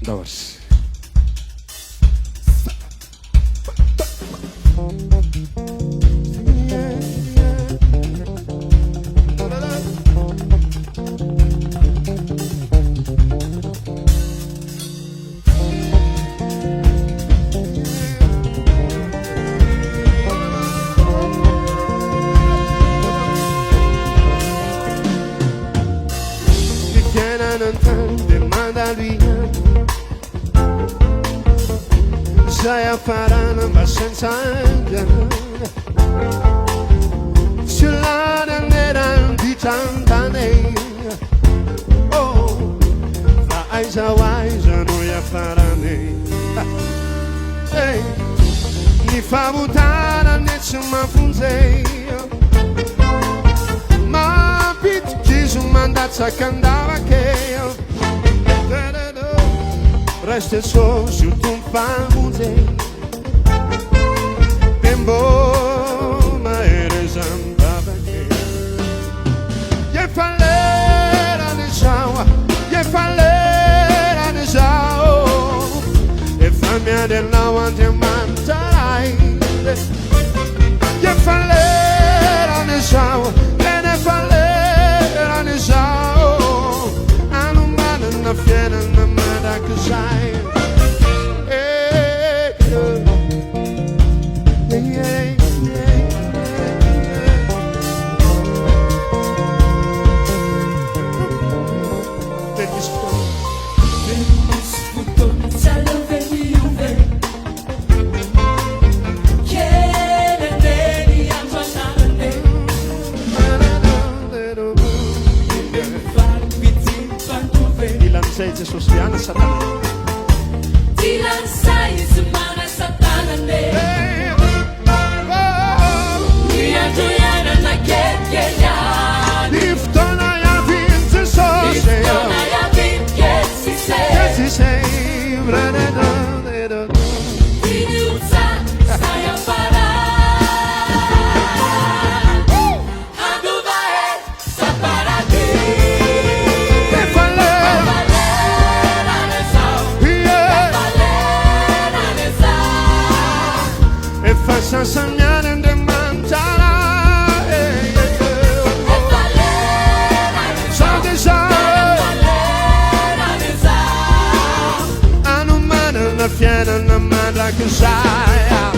Doors. Demanda lui sai a Fiderana ma senza sulla lera di tant'anni oh vaisa noi a Fiderana hey mi fa buttare nessuno funzei ma pitti su mandato a cantare che resta solo sul tuo musei tempo ma era zampava che je fallera ne sawa je fallera ne sao e fammi della wanti mantai je fallera ne sawa e ne fallera ne sao anu mana na fiena na mada che sai Dilansai sosiana satana Dilansai sumana satana ne Mia Juliana na kekenya Liftona ya vince so Liftona ya vince si se Vinuța stai a para Adu vai sa para ti Faccia sognare in demantara so che sa hanno mano una fiera una madra che sai